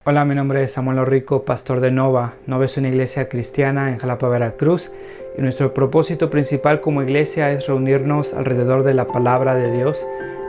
Hola, mi nombre es Samuel Rico, pastor de Nova. Nova es una iglesia cristiana en Jalapa, Veracruz, y nuestro propósito principal como iglesia es reunirnos alrededor de la palabra de Dios.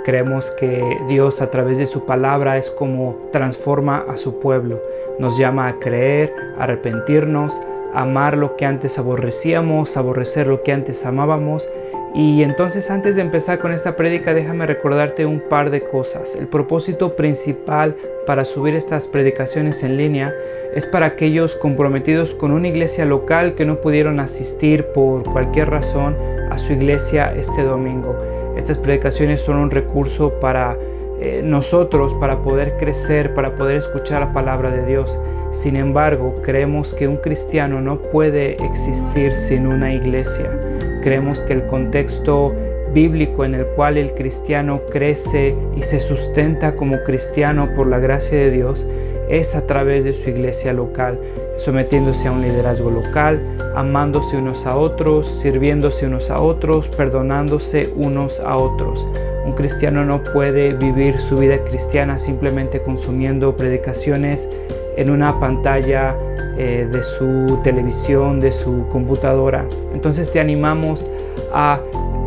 Creemos que Dios a través de su palabra es como transforma a su pueblo. Nos llama a creer, a arrepentirnos, a amar lo que antes aborrecíamos, a aborrecer lo que antes amábamos. Y entonces, antes de empezar con esta prédica, déjame recordarte un par de cosas. El propósito principal para subir estas predicaciones en línea es para aquellos comprometidos con una iglesia local que no pudieron asistir por cualquier razón a su iglesia este domingo. Estas predicaciones son un recurso para nosotros, para poder crecer, para poder escuchar la palabra de Dios. Sin embargo, creemos que un cristiano no puede existir sin una iglesia. Creemos que el contexto bíblico en el cual el cristiano crece y se sustenta como cristiano por la gracia de Dios es a través de su iglesia local, sometiéndose a un liderazgo local, amándose unos a otros, sirviéndose unos a otros, perdonándose unos a otros. Un cristiano no puede vivir su vida cristiana simplemente consumiendo predicaciones en una pantalla de su televisión, de su computadora. Entonces te animamos a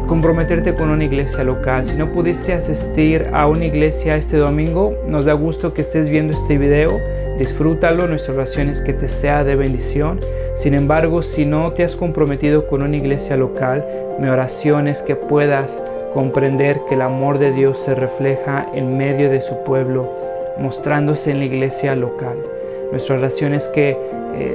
comprometerte con una iglesia local. Si no pudiste asistir a una iglesia este domingo, nos da gusto que estés viendo este video. Disfrútalo, nuestra oración es que te sea de bendición. Sin embargo, si no te has comprometido con una iglesia local, mi oración es que puedas comprender que el amor de Dios se refleja en medio de su pueblo, mostrándose en la iglesia local. Nuestra oración es que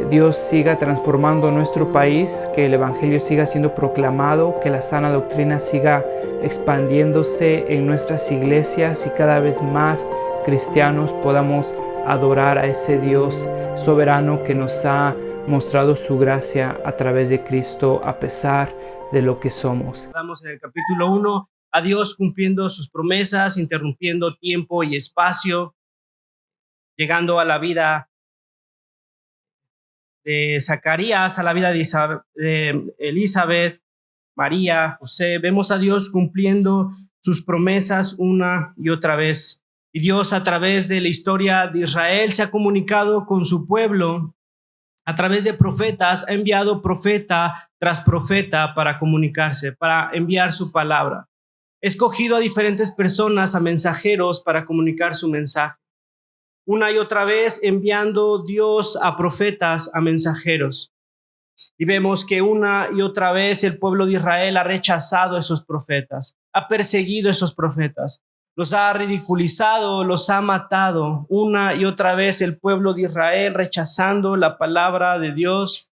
Dios siga transformando nuestro país, que el Evangelio siga siendo proclamado, que la sana doctrina siga expandiéndose en nuestras iglesias y cada vez más cristianos podamos adorar a ese Dios soberano que nos ha mostrado su gracia a través de Cristo a pesar de lo que somos. Estamos en el capítulo 1, a Dios cumpliendo sus promesas, interrumpiendo tiempo y espacio, llegando a la vida de Zacarías, a la vida de Elizabeth, María, José. Vemos a Dios cumpliendo sus promesas una y otra vez. Y Dios, a través de la historia de Israel, se ha comunicado con su pueblo a través de profetas, ha enviado profeta tras profeta para comunicarse, para enviar su palabra. Ha escogido a diferentes personas, a mensajeros, para comunicar su mensaje. Una y otra vez enviando Dios a profetas, a mensajeros. Y vemos que una y otra vez el pueblo de Israel ha rechazado a esos profetas, ha perseguido a esos profetas, los ha ridiculizado, los ha matado. Una y otra vez el pueblo de Israel rechazando la palabra de Dios,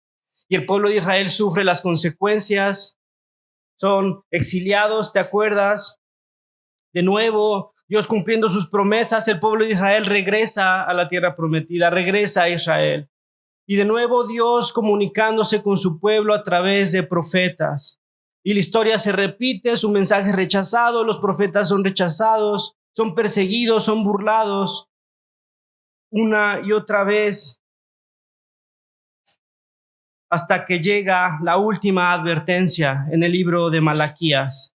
y el pueblo de Israel sufre las consecuencias, son exiliados, ¿te acuerdas? De nuevo, Dios cumpliendo sus promesas, el pueblo de Israel regresa a la tierra prometida, regresa a Israel. Y de nuevo Dios comunicándose con su pueblo a través de profetas. Y la historia se repite, su mensaje es rechazado, los profetas son rechazados, son perseguidos, son burlados. Una y otra vez, hasta que llega la última advertencia en el libro de Malaquías.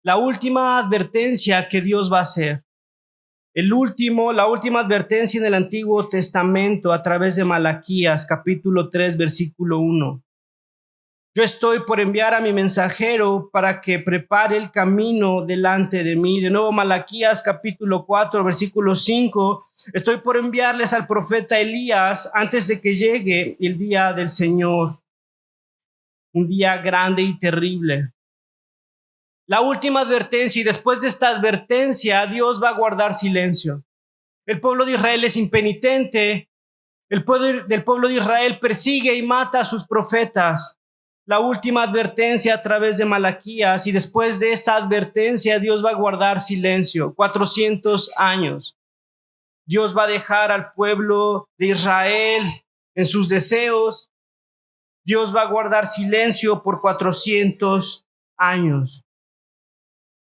La última advertencia que Dios va a hacer. La última advertencia en el Antiguo Testamento a través de Malaquías, capítulo 3, versículo 1. Yo estoy por enviar a mi mensajero para que prepare el camino delante de mí. De nuevo, Malaquías, capítulo 4, versículo 5. Estoy por enviarles al profeta Elías antes de que llegue el día del Señor. Un día grande y terrible. La última advertencia, y después de esta advertencia, Dios va a guardar silencio. El pueblo de Israel es impenitente. El pueblo de Israel persigue y mata a sus profetas. La última advertencia a través de Malaquías, y después de esta advertencia, Dios va a guardar silencio. 400 años. Dios va a dejar al pueblo de Israel en sus deseos. Dios va a guardar silencio por 400 años.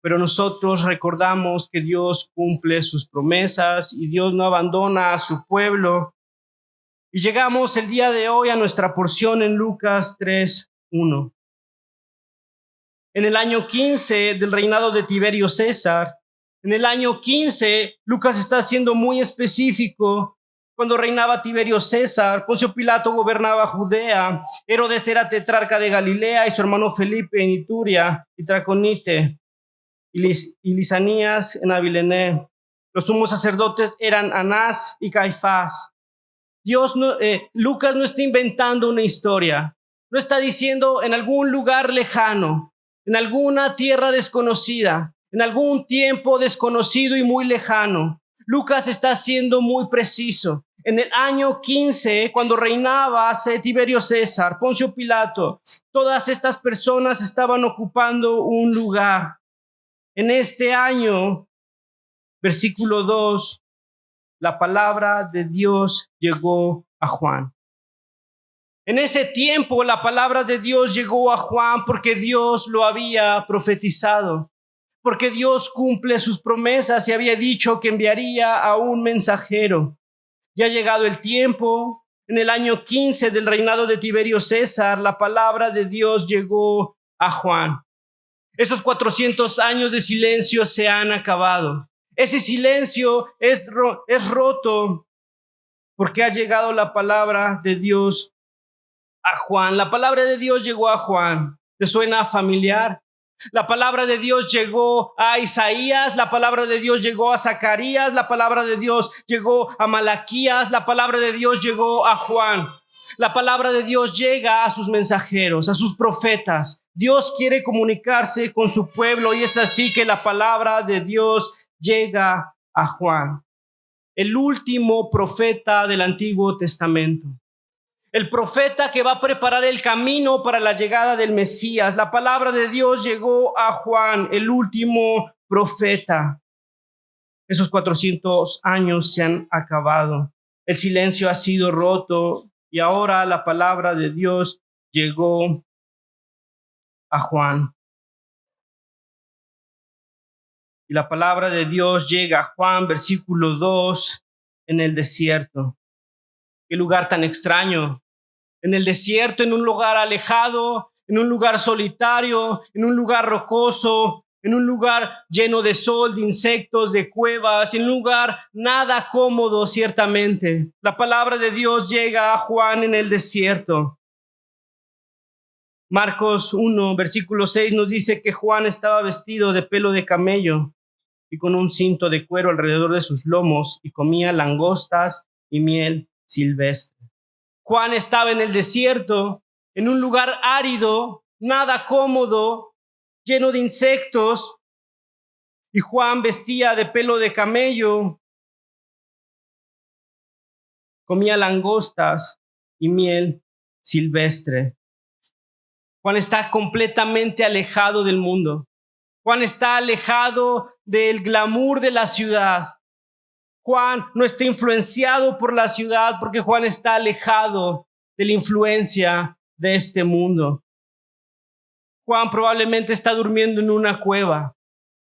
Pero nosotros recordamos que Dios cumple sus promesas y Dios no abandona a su pueblo. Y llegamos el día de hoy a nuestra porción en Lucas 3:1. En el año 15 del reinado de Tiberio César, en el año 15, Lucas está siendo muy específico cuando reinaba Tiberio César, Poncio Pilato gobernaba Judea, Herodes era tetrarca de Galilea y su hermano Felipe en Ituria y Traconite y Lisanías en Abilene. Los sumos sacerdotes eran Anás y Caifás. Lucas no está inventando una historia, no está diciendo en algún lugar lejano, en alguna tierra desconocida, en algún tiempo desconocido y muy lejano. Lucas está siendo muy preciso. En el año 15, cuando reinaba Tiberio César, Poncio Pilato, todas estas personas estaban ocupando un lugar. En este año, versículo 2, la palabra de Dios llegó a Juan. En ese tiempo, la palabra de Dios llegó a Juan porque Dios lo había profetizado, porque Dios cumple sus promesas y había dicho que enviaría a un mensajero. Ya ha llegado el tiempo. En el año 15 del reinado de Tiberio César, la palabra de Dios llegó a Juan. Esos 400 años de silencio se han acabado. Ese silencio es roto porque ha llegado la palabra de Dios a Juan. La palabra de Dios llegó a Juan. ¿Te suena familiar? La palabra de Dios llegó a Isaías, la palabra de Dios llegó a Zacarías, la palabra de Dios llegó a Malaquías, la palabra de Dios llegó a Juan. La palabra de Dios llega a sus mensajeros, a sus profetas. Dios quiere comunicarse con su pueblo y es así que la palabra de Dios llega a Juan, el último profeta del Antiguo Testamento. El profeta que va a preparar el camino para la llegada del Mesías. La palabra de Dios llegó a Juan, el último profeta. Esos 400 años se han acabado. El silencio ha sido roto y ahora la palabra de Dios llegó a Juan. Y la palabra de Dios llega a Juan, versículo 2, en el desierto. Qué lugar tan extraño. En el desierto, en un lugar alejado, en un lugar solitario, en un lugar rocoso, en un lugar lleno de sol, de insectos, de cuevas, en un lugar nada cómodo, ciertamente. La palabra de Dios llega a Juan en el desierto. Marcos 1, versículo 6 nos dice que Juan estaba vestido de pelo de camello y con un cinto de cuero alrededor de sus lomos y comía langostas y miel silvestre. Juan estaba en el desierto, en un lugar árido, nada cómodo, lleno de insectos, y Juan vestía de pelo de camello, comía langostas y miel silvestre. Juan está completamente alejado del mundo. Juan está alejado del glamour de la ciudad. Juan no está influenciado por la ciudad porque Juan está alejado de la influencia de este mundo. Juan probablemente está durmiendo en una cueva.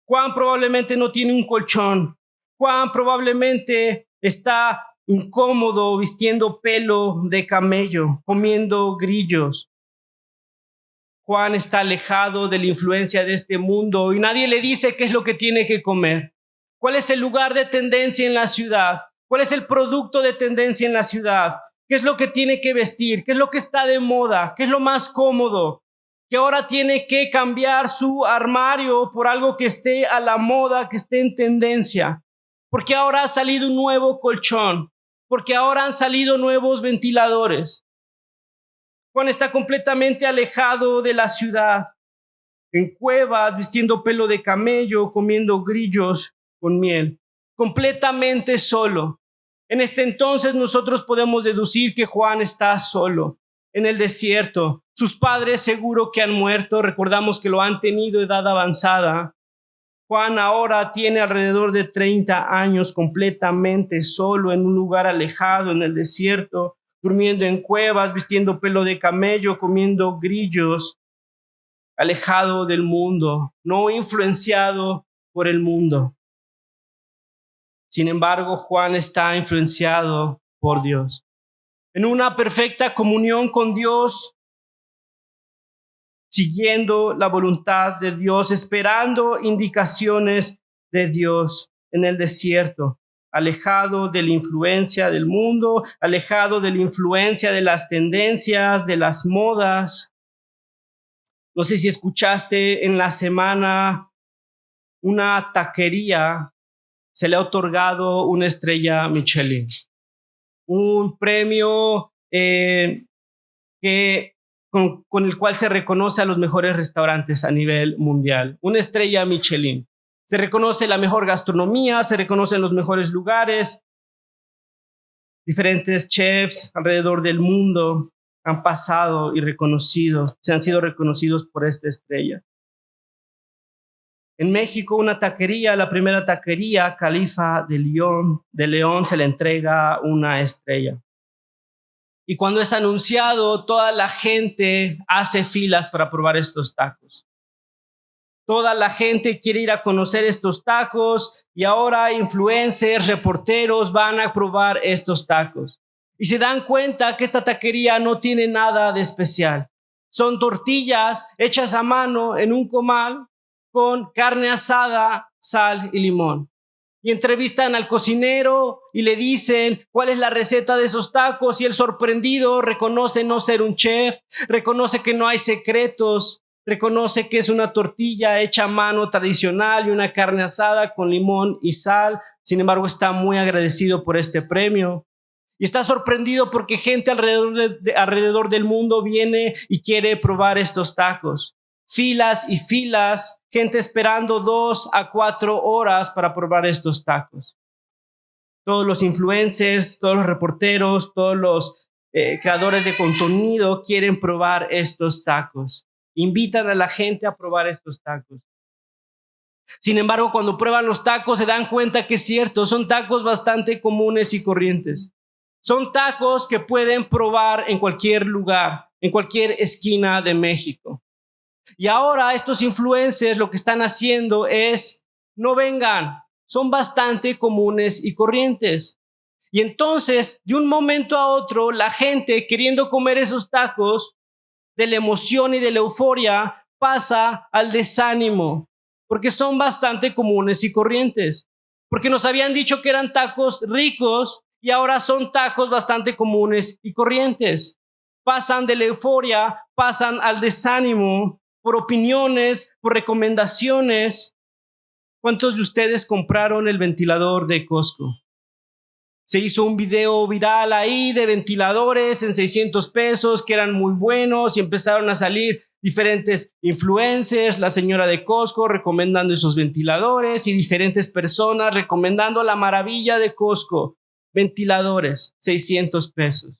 Juan probablemente no tiene un colchón. Juan probablemente está incómodo vistiendo pelo de camello, comiendo grillos. Juan está alejado de la influencia de este mundo y nadie le dice qué es lo que tiene que comer. ¿Cuál es el lugar de tendencia en la ciudad? ¿Cuál es el producto de tendencia en la ciudad? ¿Qué es lo que tiene que vestir? ¿Qué es lo que está de moda? ¿Qué es lo más cómodo? Que ahora tiene que cambiar su armario por algo que esté a la moda, que esté en tendencia. Porque ahora ha salido un nuevo colchón. Porque ahora han salido nuevos ventiladores. Juan está completamente alejado de la ciudad. En cuevas, vistiendo pelo de camello, comiendo grillos con miel, completamente solo. En este entonces nosotros podemos deducir que Juan está solo en el desierto. Sus padres seguro que han muerto, recordamos que lo han tenido a edad avanzada. Juan ahora tiene alrededor de 30 años completamente solo en un lugar alejado en el desierto, durmiendo en cuevas, vistiendo pelo de camello, comiendo grillos, alejado del mundo, no influenciado por el mundo. Sin embargo, Juan está influenciado por Dios. En una perfecta comunión con Dios, siguiendo la voluntad de Dios, esperando indicaciones de Dios en el desierto. alejado de la influencia del mundo, alejado de la influencia de las tendencias, de las modas. No sé si escuchaste en la semana, una taquería se le ha otorgado una estrella Michelin, un premio con el cual se reconoce a los mejores restaurantes a nivel mundial. Una estrella Michelin. Se reconoce la mejor gastronomía, se reconocen los mejores lugares. Diferentes chefs alrededor del mundo han pasado y se han sido reconocidos por esta estrella. En México, una taquería, la primera taquería, Califa de León, se le entrega una estrella. Y cuando es anunciado, toda la gente hace filas para probar estos tacos. Toda la gente quiere ir a conocer estos tacos y ahora influencers, reporteros van a probar estos tacos. Y se dan cuenta que esta taquería no tiene nada de especial. Son tortillas hechas a mano en un comal con carne asada, sal y limón. Y entrevistan al cocinero y le dicen cuál es la receta de esos tacos y el sorprendido reconoce no ser un chef, reconoce que no hay secretos, reconoce que es una tortilla hecha a mano tradicional y una carne asada con limón y sal. Sin embargo, está muy agradecido por este premio. Y está sorprendido porque gente alrededor del mundo viene y quiere probar estos tacos. Filas y filas, gente esperando 2 a 4 horas para probar estos tacos. Todos los influencers, todos los reporteros, todos los creadores de contenido quieren probar estos tacos. Invitan a la gente a probar estos tacos. Sin embargo, cuando prueban los tacos se dan cuenta que es cierto, son tacos bastante comunes y corrientes. Son tacos que pueden probar en cualquier lugar, en cualquier esquina de México. Y ahora estos influencers lo que están haciendo es, no vengan, son bastante comunes y corrientes. Y entonces, de un momento a otro, la gente queriendo comer esos tacos, de la emoción y de la euforia, pasa al desánimo, porque son bastante comunes y corrientes. Porque nos habían dicho que eran tacos ricos y ahora son tacos bastante comunes y corrientes. Pasan de la euforia, pasan al desánimo, por opiniones, por recomendaciones. ¿Cuántos de ustedes compraron el ventilador de Costco? Se hizo un video viral ahí de ventiladores en 600 pesos que eran muy buenos y empezaron a salir diferentes influencers, la señora de Costco recomendando esos ventiladores y diferentes personas recomendando la maravilla de Costco, ventiladores, 600 pesos.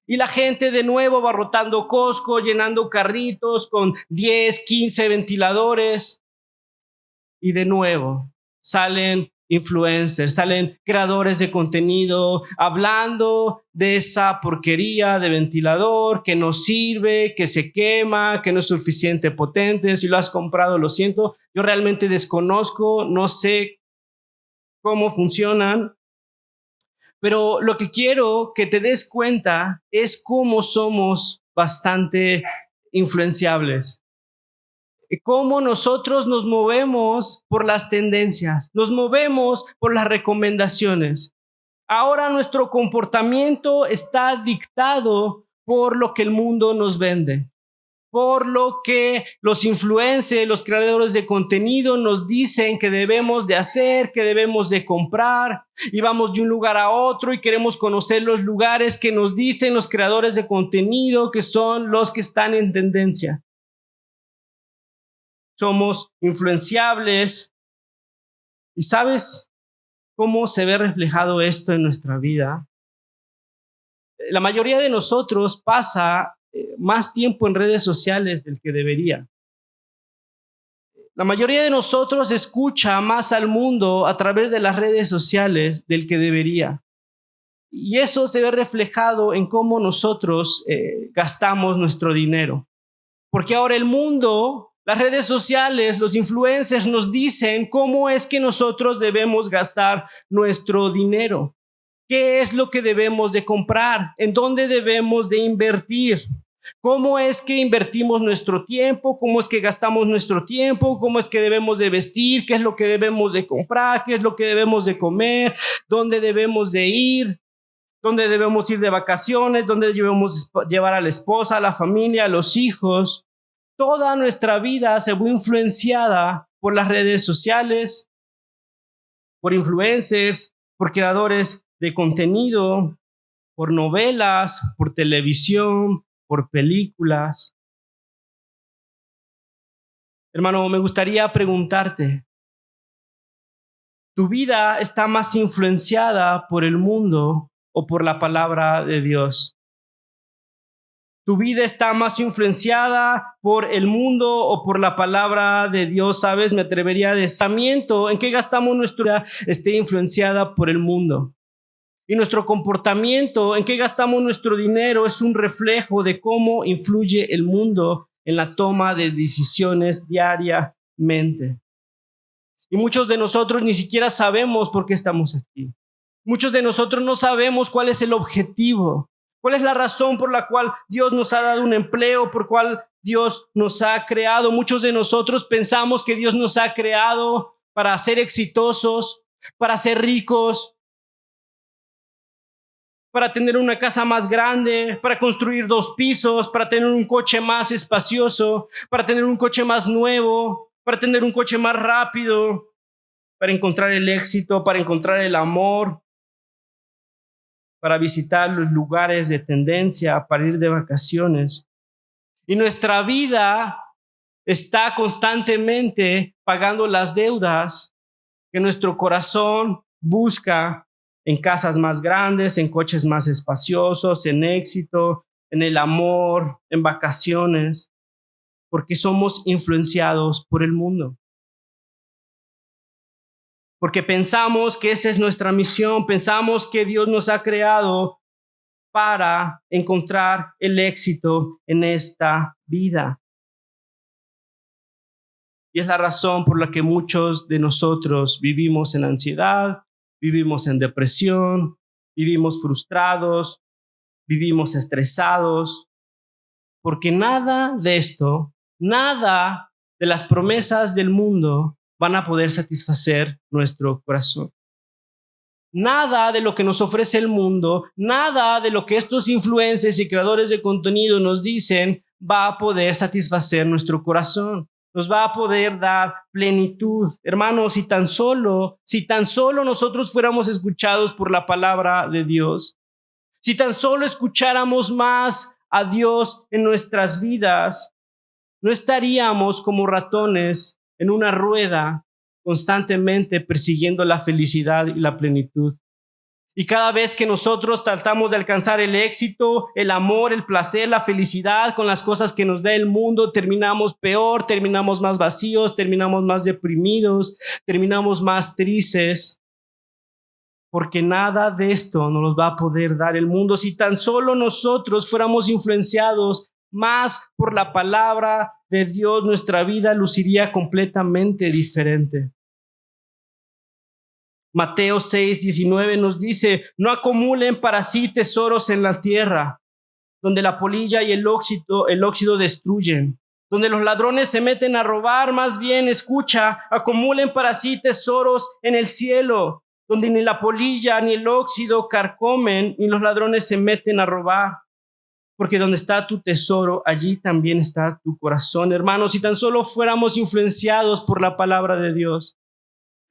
Y la gente de nuevo abarrotando Costco, llenando carritos con 10, 15 ventiladores. Y de nuevo salen influencers, salen creadores de contenido hablando de esa porquería de ventilador que no sirve, que se quema, que no es suficiente potente. Si lo has comprado, lo siento. Yo realmente desconozco, no sé cómo funcionan. Pero lo que quiero que te des cuenta es cómo somos bastante influenciables. Cómo nosotros nos movemos por las tendencias, nos movemos por las recomendaciones. Ahora nuestro comportamiento está dictado por lo que el mundo nos vende, por lo que los influencers, los creadores de contenido nos dicen que debemos de hacer, que debemos de comprar, y vamos de un lugar a otro y queremos conocer los lugares que nos dicen los creadores de contenido que son los que están en tendencia. Somos influenciables. ¿Y sabes cómo se ve reflejado esto en nuestra vida? La mayoría de nosotros pasa más tiempo en redes sociales del que debería. La mayoría de nosotros escucha más al mundo a través de las redes sociales del que debería. Y eso se ve reflejado en cómo nosotros gastamos nuestro dinero. Porque ahora el mundo, las redes sociales, los influencers nos dicen cómo es que nosotros debemos gastar nuestro dinero. ¿Qué es lo que debemos de comprar? ¿En dónde debemos de invertir? ¿Cómo es que invertimos nuestro tiempo? ¿Cómo es que gastamos nuestro tiempo? ¿Cómo es que debemos de vestir? ¿Qué es lo que debemos de comprar? ¿Qué es lo que debemos de comer? ¿Dónde debemos de ir? ¿Dónde debemos ir de vacaciones? ¿Dónde debemos llevar a la esposa, a la familia, a los hijos? Toda nuestra vida se ve influenciada por las redes sociales, por influencers, por creadores de contenido, por novelas, por televisión, por películas. Hermano, me gustaría preguntarte, ¿tu vida está más influenciada por el mundo o por la palabra de Dios? ¿Tu vida está más influenciada por el mundo o por la palabra de Dios? ¿Sabes? Me atrevería a decir, ¿en qué gastamos nuestra vida? Esté influenciada por el mundo. Y nuestro comportamiento, ¿en qué gastamos nuestro dinero? Es un reflejo de cómo influye el mundo en la toma de decisiones diariamente. Y muchos de nosotros ni siquiera sabemos por qué estamos aquí. Muchos de nosotros no sabemos cuál es el objetivo. ¿Cuál es la razón por la cual Dios nos ha dado un empleo, por cual Dios nos ha creado? Muchos de nosotros pensamos que Dios nos ha creado para ser exitosos, para ser ricos, para tener una casa más grande, para construir 2 pisos, para tener un coche más espacioso, para tener un coche más nuevo, para tener un coche más rápido, para encontrar el éxito, para encontrar el amor, para visitar los lugares de tendencia, para ir de vacaciones. Y nuestra vida está constantemente pagando las deudas que nuestro corazón busca en casas más grandes, en coches más espaciosos, en éxito, en el amor, en vacaciones, porque somos influenciados por el mundo. Porque pensamos que esa es nuestra misión, pensamos que Dios nos ha creado para encontrar el éxito en esta vida. Y es la razón por la que muchos de nosotros vivimos en ansiedad, vivimos en depresión, vivimos frustrados, vivimos estresados, porque nada de esto, nada de las promesas del mundo van a poder satisfacer nuestro corazón. Nada de lo que nos ofrece el mundo, nada de lo que estos influencers y creadores de contenido nos dicen va a poder satisfacer nuestro corazón. Nos va a poder dar plenitud. Hermanos, si tan solo nosotros fuéramos escuchados por la palabra de Dios, si tan solo escucháramos más a Dios en nuestras vidas, no estaríamos como ratones en una rueda constantemente persiguiendo la felicidad y la plenitud. Y cada vez que nosotros tratamos de alcanzar el éxito, el amor, el placer, la felicidad con las cosas que nos da el mundo, terminamos peor, terminamos más vacíos, terminamos más deprimidos, terminamos más tristes, porque nada de esto nos los va a poder dar el mundo. Si tan solo nosotros fuéramos influenciados más por la palabra de Dios, nuestra vida luciría completamente diferente. Mateo 6:19 nos dice, no acumulen para sí tesoros en la tierra, donde la polilla y el óxido destruyen, donde los ladrones se meten a robar. Más bien, escucha, acumulen para sí tesoros en el cielo, donde ni la polilla ni el óxido carcomen, ni los ladrones se meten a robar. Porque donde está tu tesoro, allí también está tu corazón. Hermanos, si tan solo fuéramos influenciados por la palabra de Dios,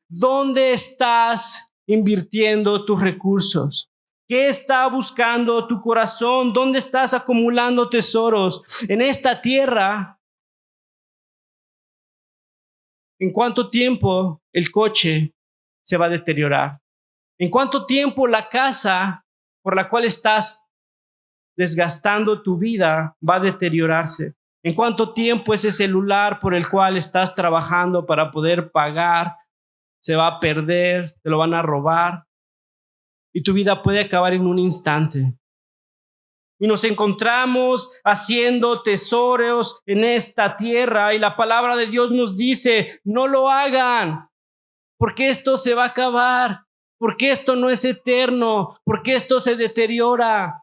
¿dónde estás invirtiendo tus recursos? ¿Qué está buscando tu corazón? ¿Dónde estás acumulando tesoros? En esta tierra, ¿en cuánto tiempo el coche se va a deteriorar? ¿En cuánto tiempo la casa por la cual estás desgastando tu vida va a deteriorarse? ¿En cuánto tiempo ese celular por el cual estás trabajando para poder pagar se va a perder, te lo van a robar y tu vida puede acabar en un instante? Y nos encontramos haciendo tesoros en esta tierra y la palabra de Dios nos dice, no lo hagan, porque esto se va a acabar, porque esto no es eterno, porque esto se deteriora.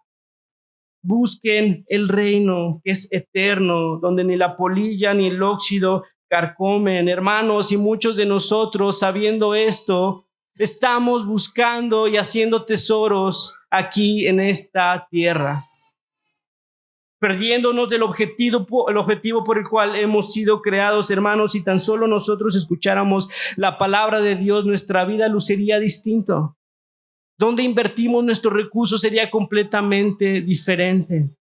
Busquen el reino que es eterno, donde ni la polilla ni el óxido carcomen. Hermanos, y muchos de nosotros, sabiendo esto, estamos buscando y haciendo tesoros aquí en esta tierra, perdiéndonos del objetivo por el cual hemos sido creados. Hermanos, si tan solo nosotros escucháramos la palabra de Dios, nuestra vida luciría distinto. Donde invertimos nuestros recursos sería completamente diferente.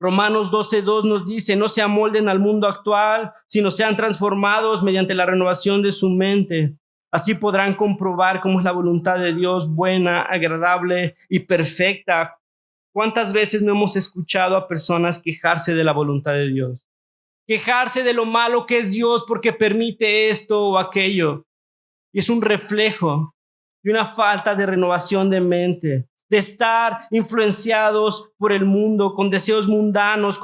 Romanos 12:2 nos dice: no se amolden al mundo actual, sino sean transformados mediante la renovación de su mente. Así podrán comprobar cómo es la voluntad de Dios, buena, agradable y perfecta. ¿Cuántas veces no hemos escuchado a personas quejarse de la voluntad de Dios? Quejarse de lo malo que es Dios porque permite esto o aquello. Y es un reflejo de una falta de renovación de mente, de estar influenciados por el mundo, con deseos mundanos,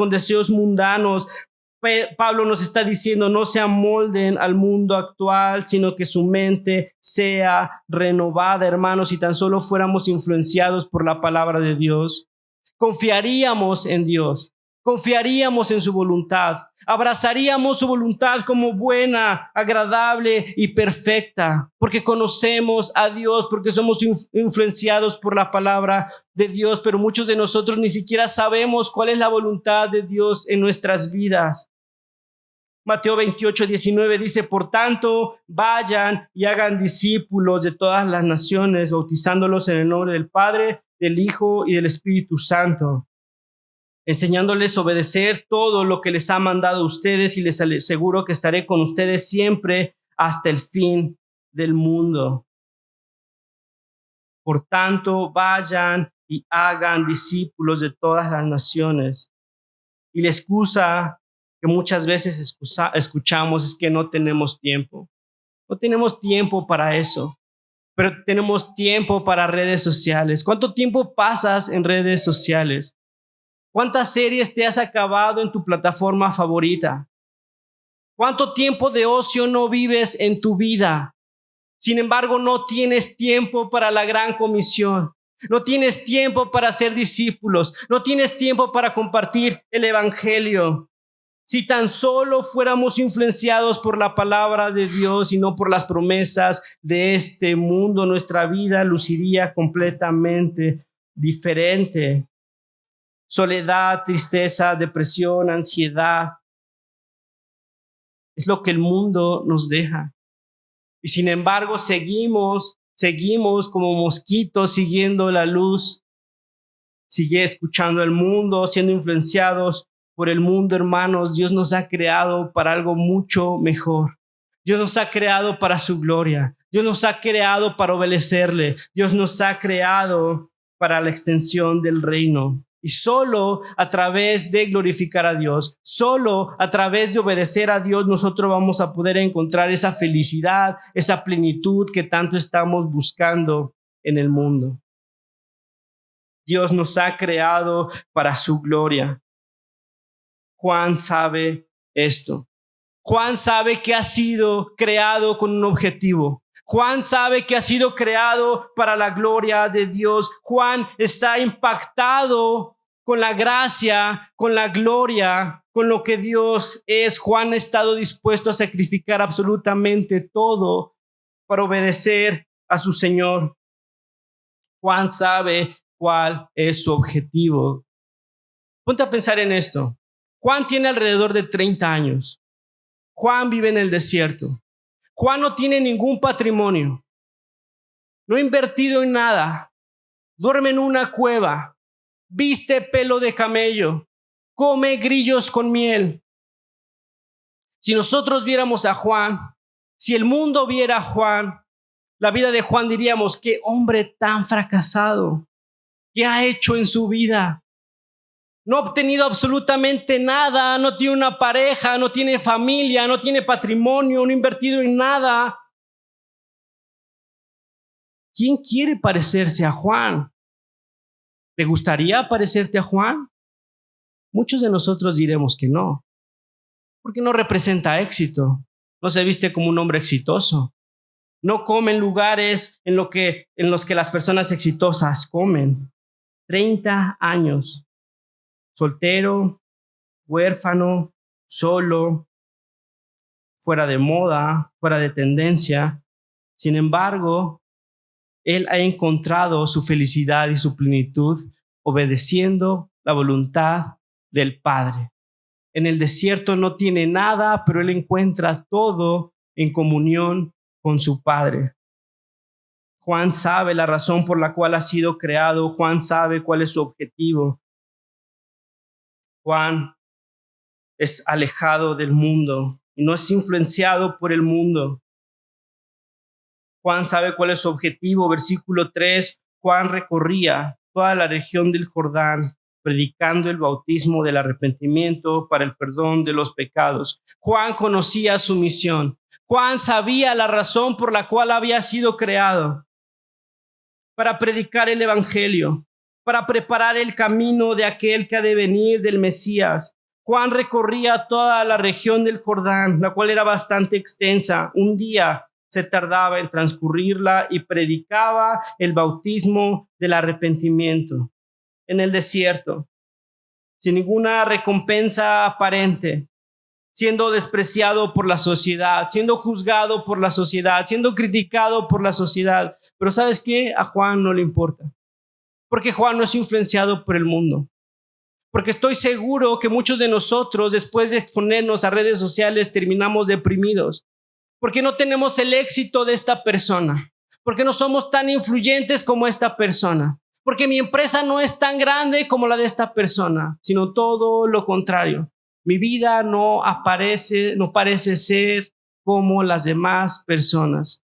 Pablo nos está diciendo: no se amolden al mundo actual, sino que su mente sea renovada. Hermanos, si tan solo fuéramos influenciados por la palabra de Dios, confiaríamos en Dios, confiaríamos en su voluntad, abrazaríamos su voluntad como buena, agradable y perfecta, porque conocemos a Dios, porque somos influenciados por la palabra de Dios. Pero muchos de nosotros ni siquiera sabemos cuál es la voluntad de Dios en nuestras vidas. Mateo 28:19 dice: por tanto, vayan y hagan discípulos de todas las naciones, bautizándolos en el nombre del Padre, del Hijo y del Espíritu Santo, enseñándoles a obedecer todo lo que les ha mandado a ustedes, y les aseguro que estaré con ustedes siempre hasta el fin del mundo. Por tanto, vayan y hagan discípulos de todas las naciones. Y la excusa que muchas veces escuchamos es que no tenemos tiempo. No tenemos tiempo para eso, pero tenemos tiempo para redes sociales. ¿Cuánto tiempo pasas en redes sociales? ¿Cuántas series te has acabado en tu plataforma favorita? ¿Cuánto tiempo de ocio no vives en tu vida? Sin embargo, no tienes tiempo para la gran comisión. No tienes tiempo para ser discípulos. No tienes tiempo para compartir el evangelio. Si tan solo fuéramos influenciados por la palabra de Dios y no por las promesas de este mundo, nuestra vida luciría completamente diferente. Soledad, tristeza, depresión, ansiedad es lo que el mundo nos deja. Y sin embargo, seguimos como mosquitos siguiendo la luz, sigue escuchando el mundo, siendo influenciados por el mundo. Hermanos, Dios nos ha creado para algo mucho mejor. Dios nos ha creado para su gloria. Dios nos ha creado para obedecerle. Dios nos ha creado para la extensión del reino. Y solo a través de glorificar a Dios, solo a través de obedecer a Dios, nosotros vamos a poder encontrar esa felicidad, esa plenitud que tanto estamos buscando en el mundo. Dios nos ha creado para su gloria. Juan sabe esto. Juan sabe que ha sido creado con un objetivo. Juan sabe que ha sido creado para la gloria de Dios. Juan está impactado con la gracia, con la gloria, con lo que Dios es. Juan ha estado dispuesto a sacrificar absolutamente todo para obedecer a su Señor. Juan sabe cuál es su objetivo. Ponte a pensar en esto. Juan tiene alrededor de 30 años. Juan vive en el desierto. Juan no tiene ningún patrimonio. No ha invertido en nada. Duerme en una cueva. Viste pelo de camello. Come grillos con miel. Si nosotros viéramos a Juan, si el mundo viera a Juan, la vida de Juan, diríamos: qué hombre tan fracasado. ¿Qué ha hecho en su vida? No ha obtenido absolutamente nada, no tiene una pareja, no tiene familia, no tiene patrimonio, no ha invertido en nada. ¿Quién quiere parecerse a Juan? ¿Te gustaría parecerte a Juan? Muchos de nosotros diremos que no, porque no representa éxito, no se viste como un hombre exitoso, no come en lugares en los que las personas exitosas comen. 30 años. soltero, huérfano, solo, fuera de moda, fuera de tendencia. Sin embargo, él ha encontrado su felicidad y su plenitud obedeciendo la voluntad del Padre. En el desierto no tiene nada, pero él encuentra todo en comunión con su Padre. Juan sabe la razón por la cual ha sido creado. Juan sabe cuál es su objetivo. Juan es alejado del mundo y no es influenciado por el mundo. Juan sabe cuál es su objetivo. Versículo 3, Juan recorría toda la región del Jordán, predicando el bautismo del arrepentimiento para el perdón de los pecados. Juan conocía su misión. Juan sabía la razón por la cual había sido creado: para predicar el evangelio, para preparar el camino de aquel que ha de venir, del Mesías. Juan recorría toda la región del Jordán, la cual era bastante extensa. Un día se tardaba en transcurrirla y predicaba el bautismo del arrepentimiento en el desierto, sin ninguna recompensa aparente, siendo despreciado por la sociedad, siendo juzgado por la sociedad, siendo criticado por la sociedad. Pero ¿sabes qué? A Juan no le importa, porque Juan no es influenciado por el mundo. Porque estoy seguro que muchos de nosotros, después de exponernos a redes sociales, terminamos deprimidos, porque no tenemos el éxito de esta persona, porque no somos tan influyentes como esta persona, porque mi empresa no es tan grande como la de esta persona, sino todo lo contrario. Mi vida no parece ser como las demás personas.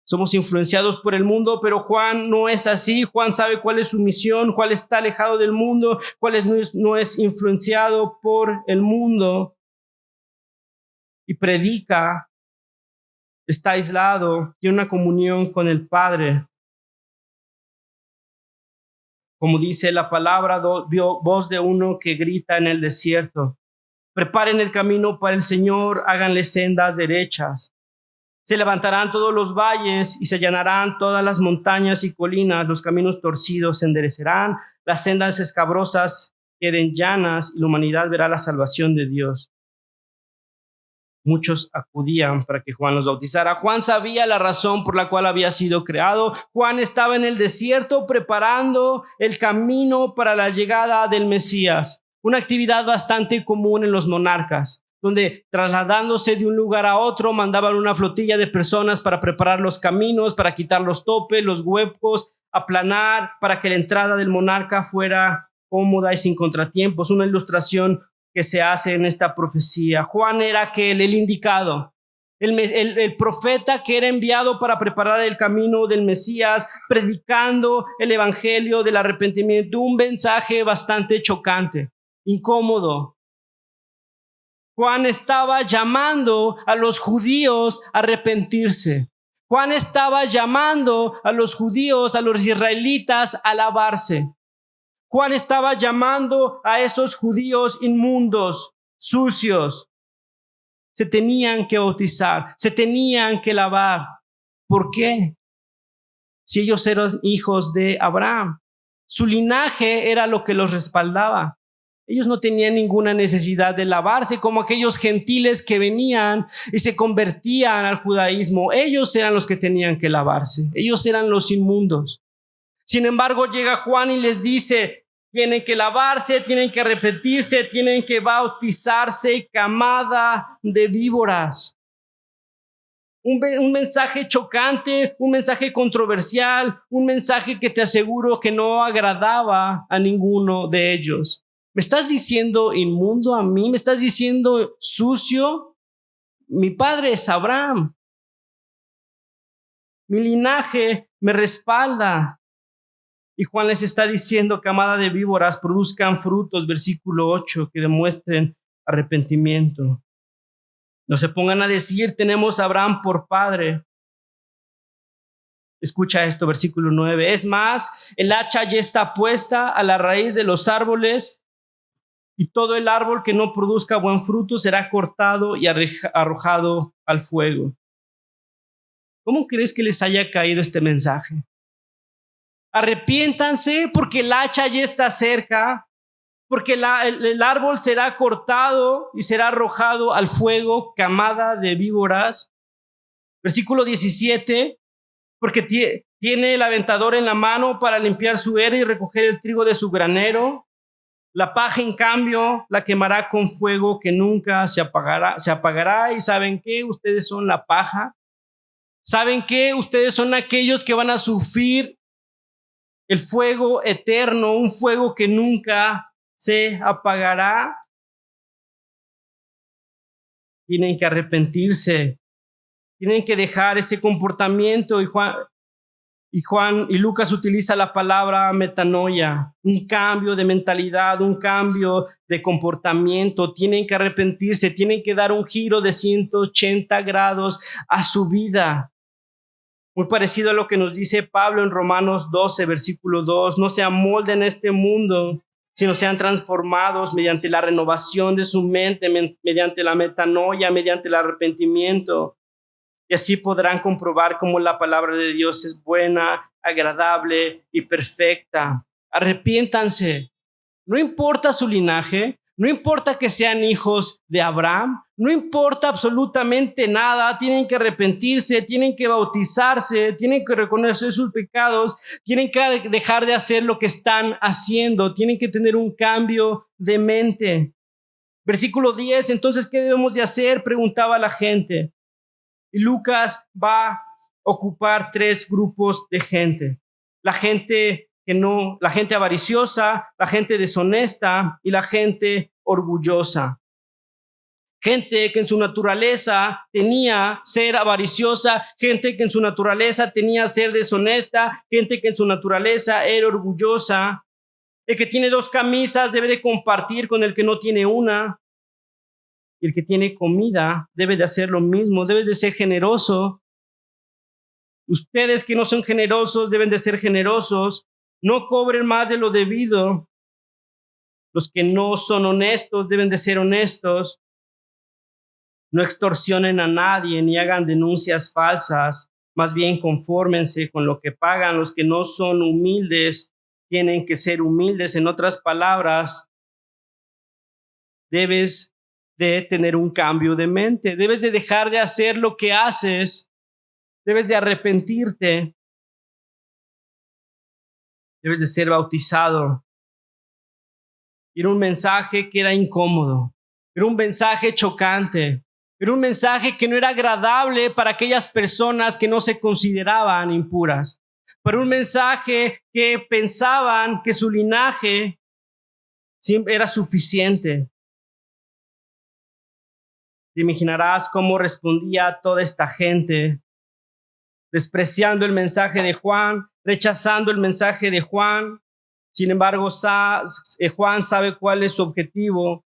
Somos influenciados por el mundo, pero Juan no es así. Juan sabe cuál es su misión, cuál está alejado del mundo, no es influenciado por el mundo, y predica. Está aislado, tiene una comunión con el Padre. Como dice la palabra, voz de uno que grita en el desierto: preparen el camino para el Señor, háganle sendas derechas. Se levantarán todos los valles y se allanarán todas las montañas y colinas, los caminos torcidos se enderecerán, las sendas escabrosas queden llanas y la humanidad verá la salvación de Dios. Muchos acudían para que Juan los bautizara. Juan sabía la razón por la cual había sido creado. Juan estaba en el desierto preparando el camino para la llegada del Mesías, una actividad bastante común en los monarcas, donde trasladándose de un lugar a otro mandaban una flotilla de personas para preparar los caminos, para quitar los topes, los huecos, aplanar, para que la entrada del monarca fuera cómoda y sin contratiempos. Una ilustración que se hace en esta profecía. Juan era el indicado, el profeta que era enviado para preparar el camino del Mesías, predicando el evangelio del arrepentimiento, un mensaje bastante chocante, incómodo. Juan estaba llamando a los judíos a arrepentirse. Juan estaba llamando a los judíos, a los israelitas, a lavarse. Juan estaba llamando a esos judíos inmundos, sucios. Se tenían que bautizar, se tenían que lavar. ¿Por qué? Si ellos eran hijos de Abraham, su linaje era lo que los respaldaba. Ellos no tenían ninguna necesidad de lavarse como aquellos gentiles que venían y se convertían al judaísmo. Ellos eran los que tenían que lavarse. Ellos eran los inmundos. Sin embargo, llega Juan y les dice: tienen que lavarse, tienen que arrepentirse, tienen que bautizarse, camada de víboras. Un mensaje chocante, un mensaje controversial, un mensaje que te aseguro que no agradaba a ninguno de ellos. ¿Me estás diciendo inmundo a mí? ¿Me estás diciendo sucio? Mi padre es Abraham. Mi linaje me respalda. Y Juan les está diciendo: camada de víboras, produzcan frutos, versículo 8, que demuestren arrepentimiento. No se pongan a decir: tenemos a Abraham por padre. Escucha esto, versículo 9. Es más, el hacha ya está puesta a la raíz de los árboles, y todo el árbol que no produzca buen fruto será cortado y arrojado al fuego. ¿Cómo crees que les haya caído este mensaje? Arrepiéntanse porque el hacha ya está cerca, porque el árbol será cortado y será arrojado al fuego, camada de víboras. Versículo 17, porque tiene el aventador en la mano para limpiar su era y recoger el trigo de su granero. La paja, en cambio, la quemará con fuego que nunca se apagará. ¿Y saben qué? Ustedes son la paja. ¿Saben qué? Ustedes son aquellos que van a sufrir el fuego eterno, un fuego que nunca se apagará. Tienen que arrepentirse. Tienen que dejar ese comportamiento. Y Lucas utiliza la palabra metanoia, un cambio de mentalidad, un cambio de comportamiento. Tienen que arrepentirse, tienen que dar un giro de 180 grados a su vida. Muy parecido a lo que nos dice Pablo en Romanos 12, versículo 2. No se amolden a este mundo, sino sean transformados mediante la renovación de su mente, mediante la metanoia, mediante el arrepentimiento. Y así podrán comprobar cómo la palabra de Dios es buena, agradable y perfecta. Arrepiéntanse. No importa su linaje, no importa que sean hijos de Abraham, no importa absolutamente nada. Tienen que arrepentirse, tienen que bautizarse, tienen que reconocer sus pecados, tienen que dejar de hacer lo que están haciendo, tienen que tener un cambio de mente. Versículo 10, entonces, ¿qué debemos de hacer?, preguntaba la gente. Y Lucas va a ocupar 3 grupos de gente. La gente avariciosa, la gente deshonesta y la gente orgullosa. Gente que en su naturaleza tenía ser avariciosa, gente que en su naturaleza tenía ser deshonesta, gente que en su naturaleza era orgullosa. El que tiene 2 camisas debe de compartir con el que no tiene una. Y el que tiene comida debe de hacer lo mismo, debes de ser generoso. Ustedes que no son generosos deben de ser generosos, no cobren más de lo debido. Los que no son honestos deben de ser honestos. No extorsionen a nadie ni hagan denuncias falsas, más bien confórmense con lo que pagan. Los que no son humildes tienen que ser humildes. En otras palabras, debes de tener un cambio de mente, debes de dejar de hacer lo que haces, debes de arrepentirte, debes de ser bautizado. Era un mensaje que era incómodo, era un mensaje chocante, era un mensaje que no era agradable para aquellas personas que no se consideraban impuras, pero un mensaje que pensaban que su linaje era suficiente. Te imaginarás cómo respondía toda esta gente, despreciando el mensaje de Juan, rechazando el mensaje de Juan. Sin embargo, Juan sabe cuál es su objetivo.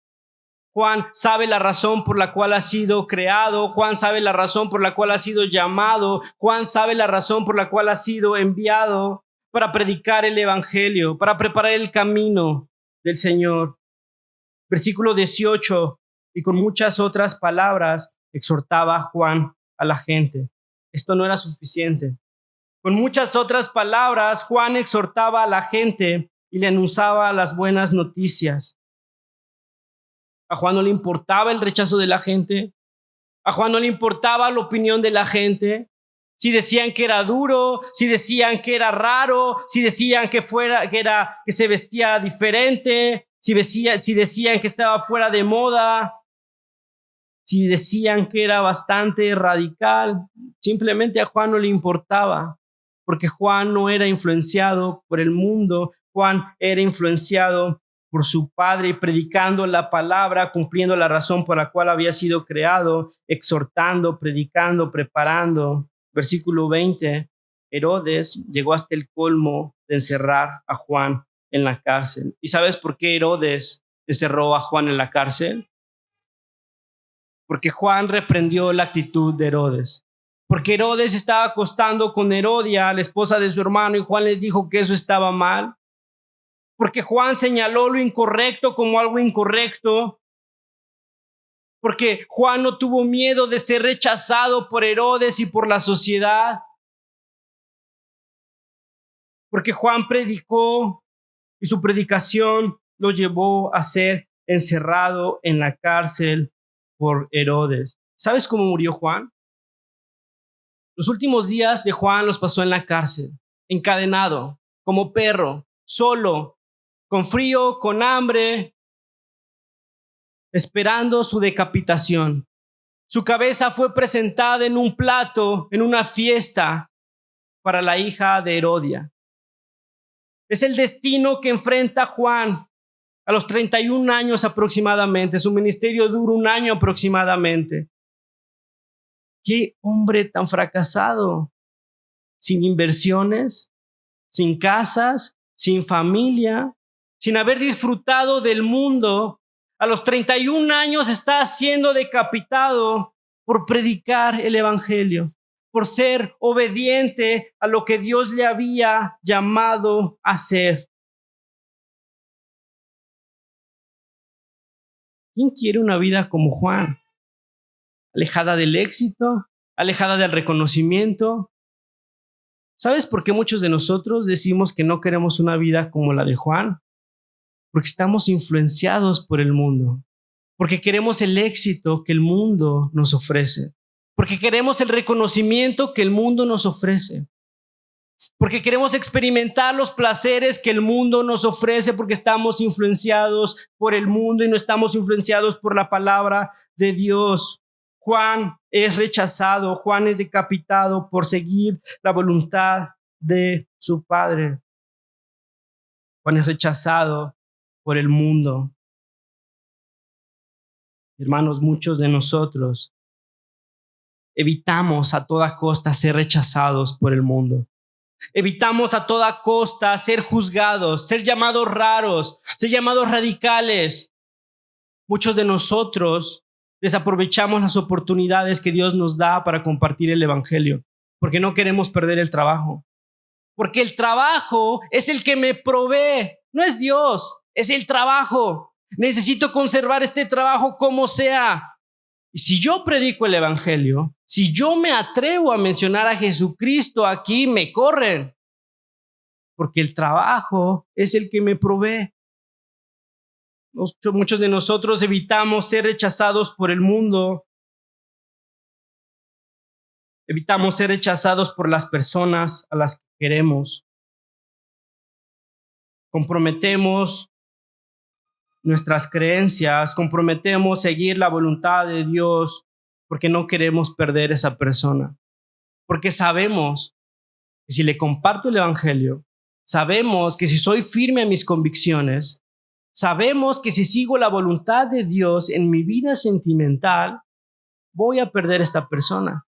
Juan sabe la razón por la cual ha sido creado. Juan sabe la razón por la cual ha sido llamado. Juan sabe la razón por la cual ha sido enviado para predicar el evangelio, para preparar el camino del Señor. Versículo 18. Y con muchas otras palabras exhortaba Juan a la gente. Esto no era suficiente. Con muchas otras palabras, Juan exhortaba a la gente y le anunciaba las buenas noticias. A Juan no le importaba el rechazo de la gente. A Juan no le importaba la opinión de la gente. Si decían que era duro, si decían que era raro, si decían que se vestía diferente, si decían que estaba fuera de moda, si decían que era bastante radical, simplemente a Juan no le importaba, porque Juan no era influenciado por el mundo. Juan era influenciado por su Padre, predicando la palabra, cumpliendo la razón por la cual había sido creado, exhortando, predicando, preparando. Versículo 20, Herodes llegó hasta el colmo de encerrar a Juan en la cárcel. ¿Y sabes por qué Herodes encerró a Juan en la cárcel? Porque Juan reprendió la actitud de Herodes. Porque Herodes estaba acostando con Herodia, la esposa de su hermano, y Juan les dijo que eso estaba mal. Porque Juan señaló lo incorrecto como algo incorrecto. Porque Juan no tuvo miedo de ser rechazado por Herodes y por la sociedad. Porque Juan predicó y su predicación lo llevó a ser encerrado en la cárcel por Herodes. ¿Sabes cómo murió Juan? Los últimos días de Juan los pasó en la cárcel, encadenado, como perro, solo, con frío, con hambre, esperando su decapitación. Su cabeza fue presentada en un plato, en una fiesta para la hija de Herodia. Es el destino que enfrenta Juan a los 31 años aproximadamente. Su ministerio dura 1 año aproximadamente. ¡Qué hombre tan fracasado! Sin inversiones, sin casas, sin familia, sin haber disfrutado del mundo. A los 31 años está siendo decapitado por predicar el evangelio, por ser obediente a lo que Dios le había llamado a hacer. ¿Quién quiere una vida como Juan? Alejada del éxito, alejada del reconocimiento. ¿Sabes por qué muchos de nosotros decimos que no queremos una vida como la de Juan? Porque estamos influenciados por el mundo, porque queremos el éxito que el mundo nos ofrece, porque queremos el reconocimiento que el mundo nos ofrece, porque queremos experimentar los placeres que el mundo nos ofrece, porque estamos influenciados por el mundo y no estamos influenciados por la palabra de Dios. Juan es rechazado, Juan es decapitado por seguir la voluntad de su padre. Juan es rechazado por el mundo. Hermanos, muchos de nosotros evitamos a toda costa ser rechazados por el mundo. Evitamos a toda costa ser juzgados, ser llamados raros, ser llamados radicales. Muchos de nosotros desaprovechamos las oportunidades que Dios nos da para compartir el evangelio, porque no queremos perder el trabajo. Porque el trabajo es el que me provee, no es Dios, es el trabajo. Necesito conservar este trabajo como sea. Y si yo predico el evangelio, si yo me atrevo a mencionar a Jesucristo aquí, me corren. Porque el trabajo es el que me provee. Muchos de nosotros evitamos ser rechazados por el mundo. Evitamos ser rechazados por las personas a las que queremos. Comprometemos nuestras creencias, comprometemos seguir la voluntad de Dios porque no queremos perder esa persona. Porque sabemos que si le comparto el evangelio, sabemos que si soy firme en mis convicciones, sabemos que si sigo la voluntad de Dios en mi vida sentimental, voy a perder esta persona.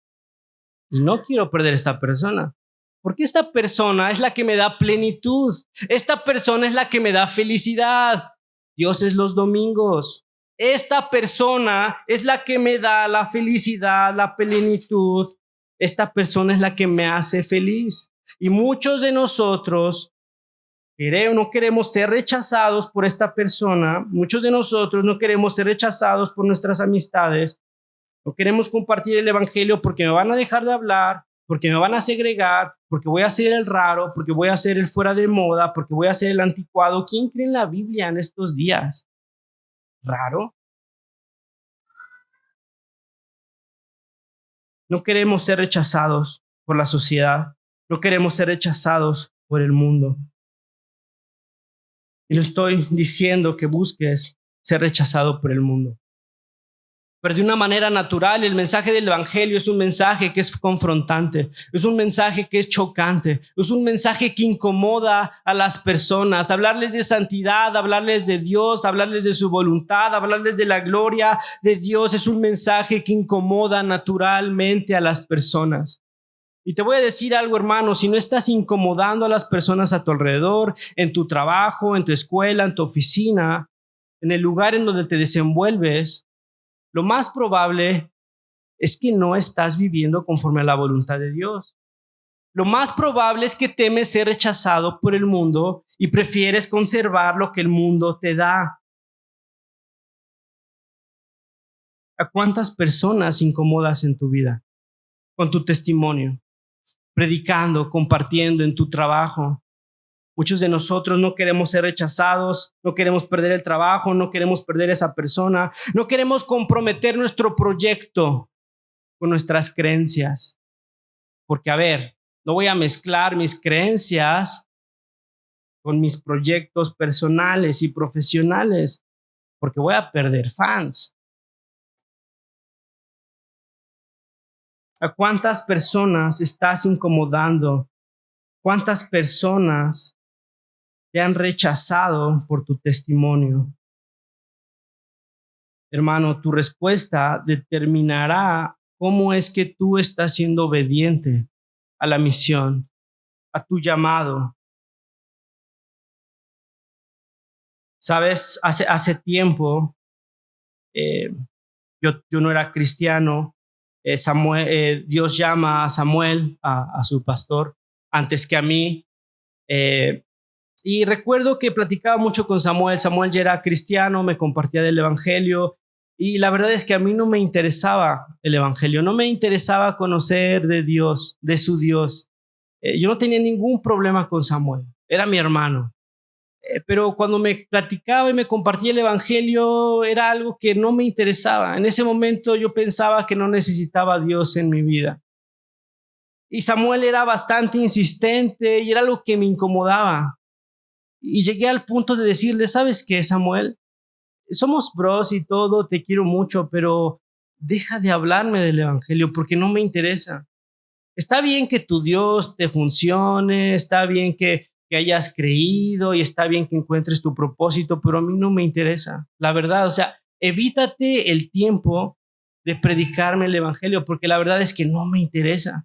Y no quiero perder esta persona, porque esta persona es la que me da plenitud. Esta persona es la que me da felicidad. Dios es los domingos. Esta persona es la que me da la felicidad, la plenitud. Esta persona es la que me hace feliz. Y muchos de nosotros no queremos ser rechazados por esta persona. Muchos de nosotros no queremos ser rechazados por nuestras amistades. No queremos compartir el evangelio porque me van a dejar de hablar, porque me van a segregar, porque voy a ser el raro, porque voy a ser el fuera de moda, porque voy a ser el anticuado. ¿Quién cree en la Biblia en estos días? ¿Raro? No queremos ser rechazados por la sociedad. No queremos ser rechazados por el mundo. Y no estoy diciendo que busques ser rechazado por el mundo. Pero de una manera natural, el mensaje del evangelio es un mensaje que es confrontante, es un mensaje que es chocante, es un mensaje que incomoda a las personas. Hablarles de santidad, hablarles de Dios, hablarles de su voluntad, hablarles de la gloria de Dios es un mensaje que incomoda naturalmente a las personas. Y te voy a decir algo, hermano, si no estás incomodando a las personas a tu alrededor, en tu trabajo, en tu escuela, en tu oficina, en el lugar en donde te desenvuelves, lo más probable es que no estás viviendo conforme a la voluntad de Dios. Lo más probable es que temes ser rechazado por el mundo y prefieres conservar lo que el mundo te da. ¿A cuántas personas incomodas en tu vida? Con tu testimonio, predicando, compartiendo en tu trabajo. Muchos de nosotros no queremos ser rechazados, no queremos perder el trabajo, no queremos perder esa persona, no queremos comprometer nuestro proyecto con nuestras creencias. Porque, a ver, no voy a mezclar mis creencias con mis proyectos personales y profesionales, porque voy a perder fans. ¿A cuántas personas estás incomodando? ¿Cuántas personas te han rechazado por tu testimonio? Hermano, tu respuesta determinará cómo es que tú estás siendo obediente a la misión, a tu llamado. Sabes, hace tiempo yo no era cristiano. Dios llama a Samuel, a su pastor, antes que a mí. Y recuerdo que platicaba mucho con Samuel. Samuel ya era cristiano, me compartía del evangelio. Y la verdad es que a mí no me interesaba el evangelio, no me interesaba conocer de Dios, de su Dios. Yo no tenía ningún problema con Samuel, era mi hermano. Pero cuando me platicaba y me compartía el evangelio, era algo que no me interesaba. En ese momento yo pensaba que no necesitaba a Dios en mi vida. Y Samuel era bastante insistente y era algo que me incomodaba. Y llegué al punto de decirle, ¿sabes qué, Samuel? Somos bros y todo, te quiero mucho, pero deja de hablarme del evangelio porque no me interesa. Está bien que tu Dios te funcione, está bien que hayas creído y está bien que encuentres tu propósito, pero a mí no me interesa. La verdad, o sea, evítate el tiempo de predicarme el evangelio porque la verdad es que no me interesa.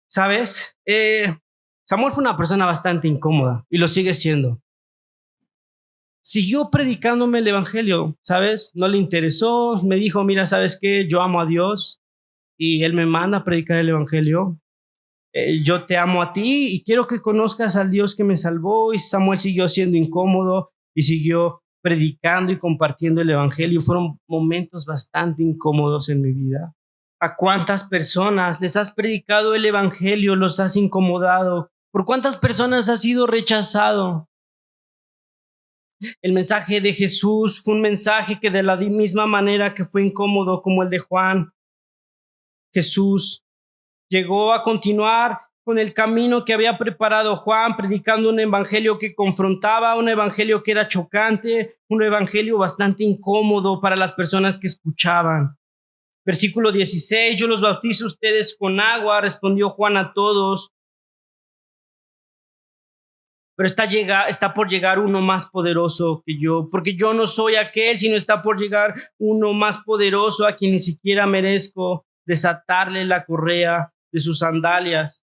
¿Sabes? Samuel fue una persona bastante incómoda y lo sigue siendo. Siguió predicándome el evangelio, ¿sabes? No le interesó, me dijo, mira, ¿sabes qué? Yo amo a Dios y Él me manda a predicar el evangelio. Yo te amo a ti y quiero que conozcas al Dios que me salvó. Y Samuel siguió siendo incómodo y siguió predicando y compartiendo el evangelio. Fueron momentos bastante incómodos en mi vida. ¿A cuántas personas les has predicado el evangelio, los has incomodado? ¿Por cuántas personas has sido rechazado? El mensaje de Jesús fue un mensaje que de la misma manera que fue incómodo como el de Juan, Jesús llegó a continuar con el camino que había preparado Juan, predicando un evangelio que confrontaba, un evangelio que era chocante, un evangelio bastante incómodo para las personas que escuchaban. Versículo 16, yo los bautizo a ustedes con agua, respondió Juan a todos. Pero está por llegar uno más poderoso que yo, porque yo no soy aquel, sino está por llegar uno más poderoso a quien ni siquiera merezco desatarle la correa de sus sandalias.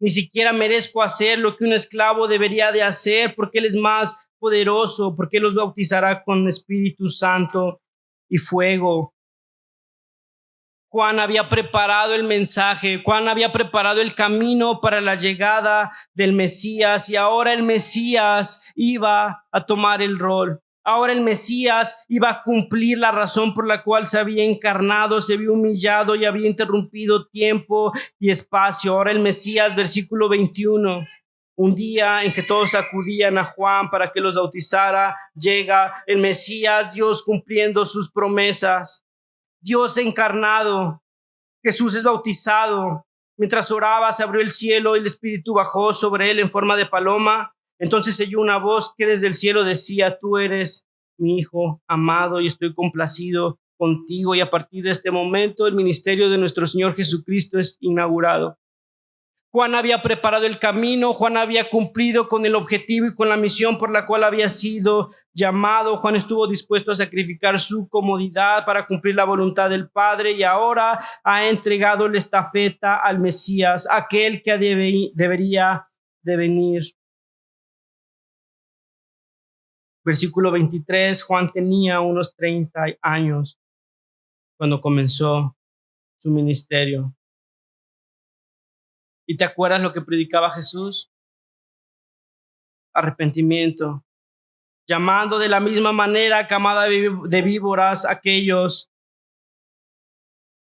Ni siquiera merezco hacer lo que un esclavo debería de hacer, porque Él es más poderoso, porque Él los bautizará con Espíritu Santo y fuego. Juan había preparado el mensaje, Juan había preparado el camino para la llegada del Mesías y ahora el Mesías iba a tomar el rol. Ahora el Mesías iba a cumplir la razón por la cual se había encarnado, se había humillado y había interrumpido tiempo y espacio. Ahora el Mesías, versículo 21, un día en que todos acudían a Juan para que los bautizara, llega el Mesías, Dios cumpliendo sus promesas. Dios encarnado, Jesús es bautizado. Mientras oraba, se abrió el cielo y el Espíritu bajó sobre él en forma de paloma. Entonces se oyó una voz que desde el cielo decía, tú eres mi Hijo amado y estoy complacido contigo. Y a partir de este momento, el ministerio de nuestro Señor Jesucristo es inaugurado. Juan había preparado el camino, Juan había cumplido con el objetivo y con la misión por la cual había sido llamado. Juan estuvo dispuesto a sacrificar su comodidad para cumplir la voluntad del Padre y ahora ha entregado la estafeta al Mesías, aquel que debería de venir. Versículo 23, Juan tenía unos 30 años cuando comenzó su ministerio. ¿Y te acuerdas lo que predicaba Jesús? Arrepentimiento, llamando de la misma manera camada de víboras aquellos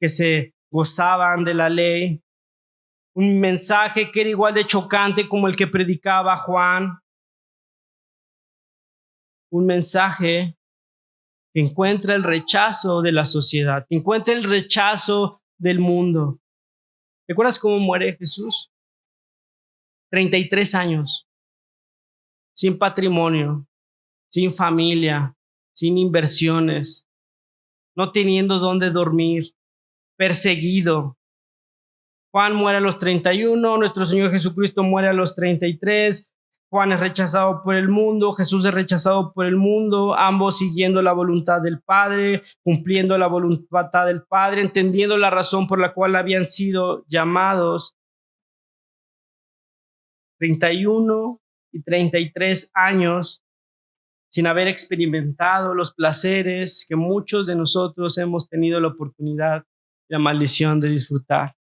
que se gozaban de la ley, un mensaje que era igual de chocante como el que predicaba Juan, un mensaje que encuentra el rechazo de la sociedad, que encuentra el rechazo del mundo. ¿Recuerdas cómo muere Jesús? 33 años, sin patrimonio, sin familia, sin inversiones, no teniendo dónde dormir, perseguido. Juan muere a los 31, nuestro Señor Jesucristo muere a los 33. Juan es rechazado por el mundo, Jesús es rechazado por el mundo, ambos siguiendo la voluntad del Padre, cumpliendo la voluntad del Padre, entendiendo la razón por la cual habían sido llamados. 31 y 33 años sin haber experimentado los placeres que muchos de nosotros hemos tenido la oportunidad y la maldición de disfrutar.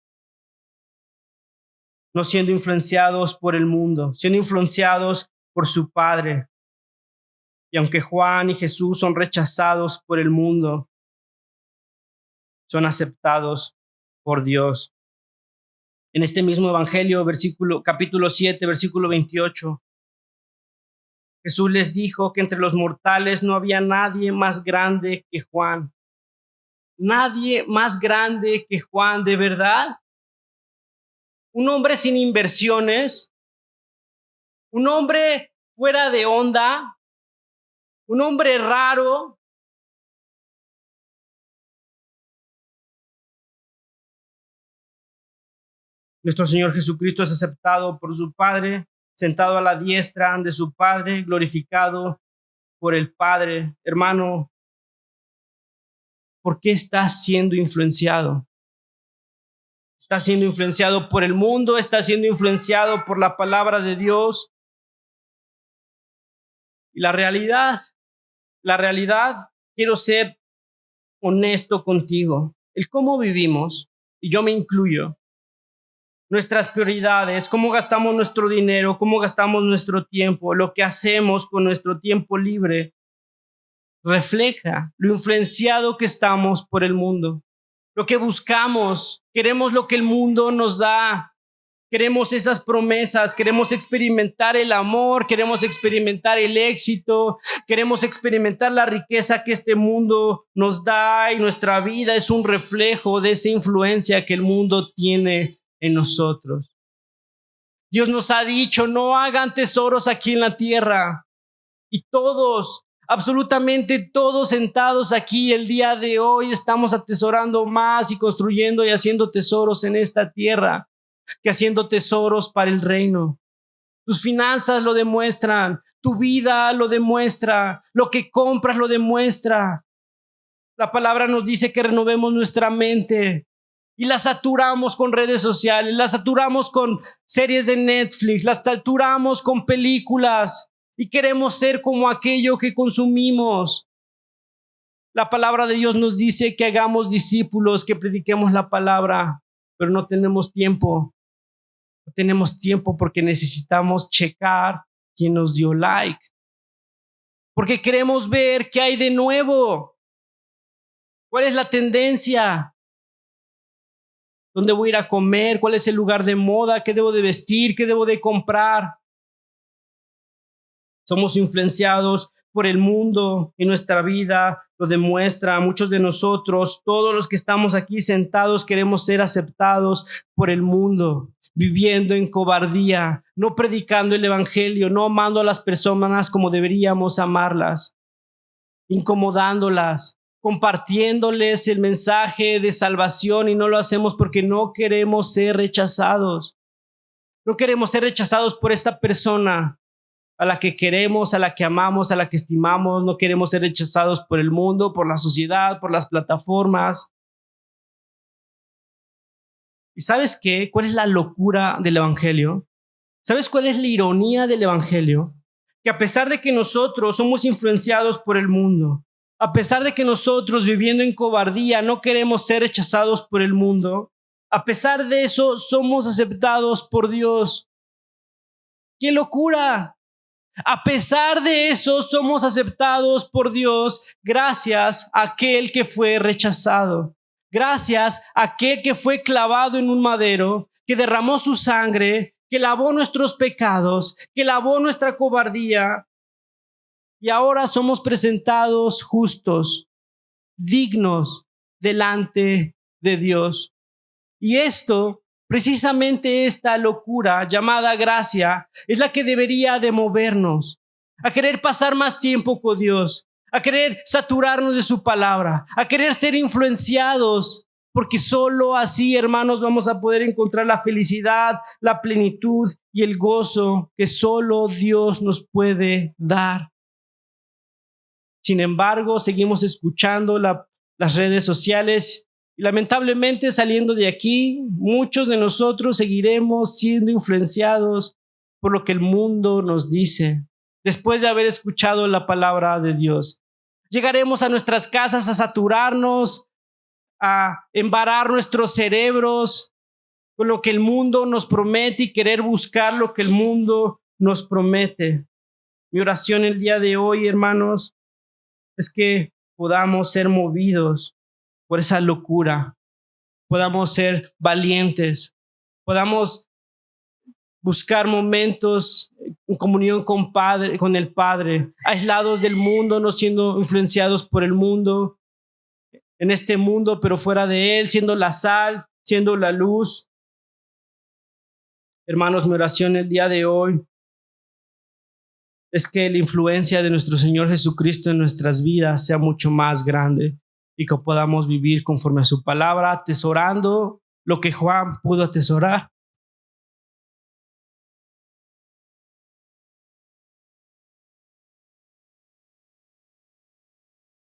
No siendo influenciados por el mundo, siendo influenciados por su Padre. Y aunque Juan y Jesús son rechazados por el mundo, son aceptados por Dios. En este mismo evangelio, capítulo 7, versículo 28, Jesús les dijo que entre los mortales no había nadie más grande que Juan. Nadie más grande que Juan, ¿de verdad? Un hombre sin inversiones, un hombre fuera de onda, un hombre raro. Nuestro Señor Jesucristo es aceptado por su Padre, sentado a la diestra de su Padre, glorificado por el Padre. Hermano, ¿por qué estás siendo influenciado? ¿Estás siendo influenciado por el mundo? ¿Estás siendo influenciado por la palabra de Dios? Y la realidad, quiero ser honesto contigo. El cómo vivimos, y yo me incluyo, nuestras prioridades, cómo gastamos nuestro dinero, cómo gastamos nuestro tiempo, lo que hacemos con nuestro tiempo libre, refleja lo influenciado que estamos por el mundo. Lo que buscamos, queremos lo que el mundo nos da, queremos esas promesas, queremos experimentar el amor, queremos experimentar el éxito, queremos experimentar la riqueza que este mundo nos da, y nuestra vida es un reflejo de esa influencia que el mundo tiene en nosotros. Dios nos ha dicho, no hagan tesoros aquí en la tierra, y todos, absolutamente todos sentados aquí el día de hoy estamos atesorando más y construyendo y haciendo tesoros en esta tierra que haciendo tesoros para el reino. Tus finanzas lo demuestran, tu vida lo demuestra, lo que compras lo demuestra. La palabra nos dice que renovemos nuestra mente y la saturamos con redes sociales, la saturamos con series de Netflix, la saturamos con películas. Y queremos ser como aquello que consumimos. La palabra de Dios nos dice que hagamos discípulos, que prediquemos la palabra, pero no tenemos tiempo. No tenemos tiempo porque necesitamos checar quién nos dio like. Porque queremos ver qué hay de nuevo. ¿Cuál es la tendencia? ¿Dónde voy a ir a comer? ¿Cuál es el lugar de moda? ¿Qué debo de vestir? ¿Qué debo de comprar? Somos influenciados por el mundo y nuestra vida lo demuestra. Muchos de nosotros, todos los que estamos aquí sentados, queremos ser aceptados por el mundo, viviendo en cobardía, no predicando el evangelio, no amando a las personas como deberíamos amarlas, incomodándolas, compartiéndoles el mensaje de salvación, y no lo hacemos porque no queremos ser rechazados. No queremos ser rechazados por esta persona a la que queremos, a la que amamos, a la que estimamos. No queremos ser rechazados por el mundo, por la sociedad, por las plataformas. ¿Y sabes qué? ¿Cuál es la locura del evangelio? ¿Sabes cuál es la ironía del evangelio? Que a pesar de que nosotros somos influenciados por el mundo, a pesar de que nosotros, viviendo en cobardía, no queremos ser rechazados por el mundo, a pesar de eso somos aceptados por Dios. ¡Qué locura! A pesar de eso, somos aceptados por Dios gracias a aquel que fue rechazado, gracias a aquel que fue clavado en un madero, que derramó su sangre, que lavó nuestros pecados, que lavó nuestra cobardía, y ahora somos presentados justos, dignos delante de Dios. Y esto, precisamente esta locura llamada gracia, es la que debería de movernos a querer pasar más tiempo con Dios, a querer saturarnos de su palabra, a querer ser influenciados, porque solo así, hermanos, vamos a poder encontrar la felicidad, la plenitud y el gozo que solo Dios nos puede dar. Sin embargo, seguimos escuchando las redes sociales y lamentablemente, saliendo de aquí, muchos de nosotros seguiremos siendo influenciados por lo que el mundo nos dice después de haber escuchado la palabra de Dios. Llegaremos a nuestras casas a saturarnos, a embarar nuestros cerebros con lo que el mundo nos promete y querer buscar lo que el mundo nos promete. Mi oración el día de hoy, hermanos, es que podamos ser movidos por esa locura, podamos ser valientes, podamos buscar momentos en comunión con el Padre, aislados del mundo, no siendo influenciados por el mundo, en este mundo, pero fuera de él, siendo la sal, siendo la luz. Hermanos, mi oración el día de hoy es que la influencia de nuestro Señor Jesucristo en nuestras vidas sea mucho más grande y que podamos vivir conforme a su palabra, atesorando lo que Juan pudo atesorar,